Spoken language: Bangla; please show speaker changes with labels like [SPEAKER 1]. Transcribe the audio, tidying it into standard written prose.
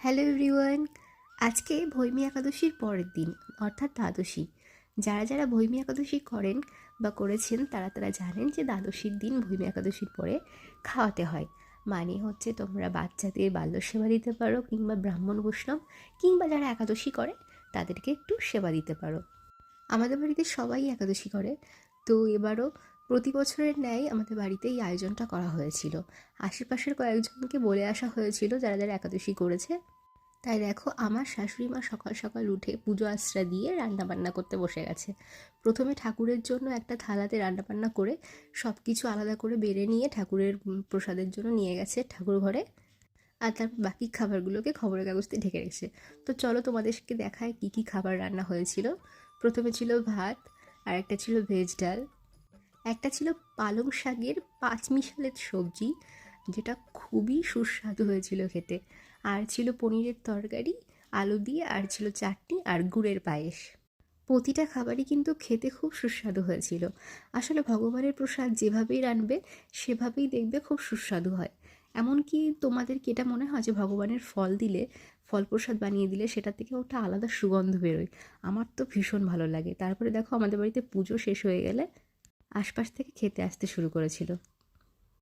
[SPEAKER 1] Hello everyone. আজকে ভৈমী একাদশীর পরের দিন, অর্থাৎ দ্বাদশী। যারা যারা ভৈমী একাদশী করেন বা করেছেন তারা জানেন যে দ্বাদশীর দিন ভৈমী একাদশীর পরে খাওয়াতে হয়। মানে হচ্ছে তোমরা বাচ্চাদের বাল্য সেবা দিতে পারো, কিংবা ব্রাহ্মণ বৈষ্ণব, কিংবা যারা একাদশী করে তাদেরকে একটু সেবা দিতে পারো। আমাদের বাড়িতে সবাই একাদশী করে, তো এবারও প্রতি বছরের ন্যায় আমাদের বাড়িতে এই আয়োজনটা করা হয়েছিল। আশেপাশের কয়েকজনকে বলে আসা হয়েছিল যারা যারা একাদশী করেছে। তাই দেখো, আমার শাশুড়ি মা সকাল সকাল উঠে পুজো আশ্রা দিয়ে রান্নাবান্না করতে বসে গেছে। প্রথমে ঠাকুরের জন্য একটা থালাতে রান্নাবান্না করে সব কিছু আলাদা করে বেড়ে নিয়ে ঠাকুরের প্রসাদের জন্য নিয়ে গেছে ঠাকুর ঘরে। আর তারপর বাকি খাবারগুলোকে খবরের কাগজে ঢেকে রেখেছে। তো চলো তোমাদেরকে দেখায় কী কী খাবার রান্না হয়েছিল। প্রথমে ছিল ভাত, আর একটা ছিল ভেজ ডাল, একটা ছিল পালং শাকের পাঁচমিশালের সবজি, যেটা খুবই সুস্বাদু হয়েছিল খেতে। আর ছিল পনিরের তরকারি আলু দিয়ে, আর ছিল চাটনি আর গুড়ের পায়েস। প্রতিটা খাবারই কিন্তু খেতে খুব সুস্বাদু হয়েছিল। আসলে ভগবানের প্রসাদ যেভাবেই রানবে সেভাবেই দেখবে খুব সুস্বাদু হয়। এমনকি তোমাদের কি এটা মনে হয় যে ভগবানের ফল দিলে, ফল প্রসাদ বানিয়ে দিলে সেটা থেকে ওটা আলাদা সুগন্ধ বেরোয়? আমার তো ভীষণ ভালো লাগে। তারপরে দেখো, আমাদের বাড়িতে পুজো শেষ হয়ে গেলে আশপাশ থেকে খেতে আসতে শুরু করেছিল।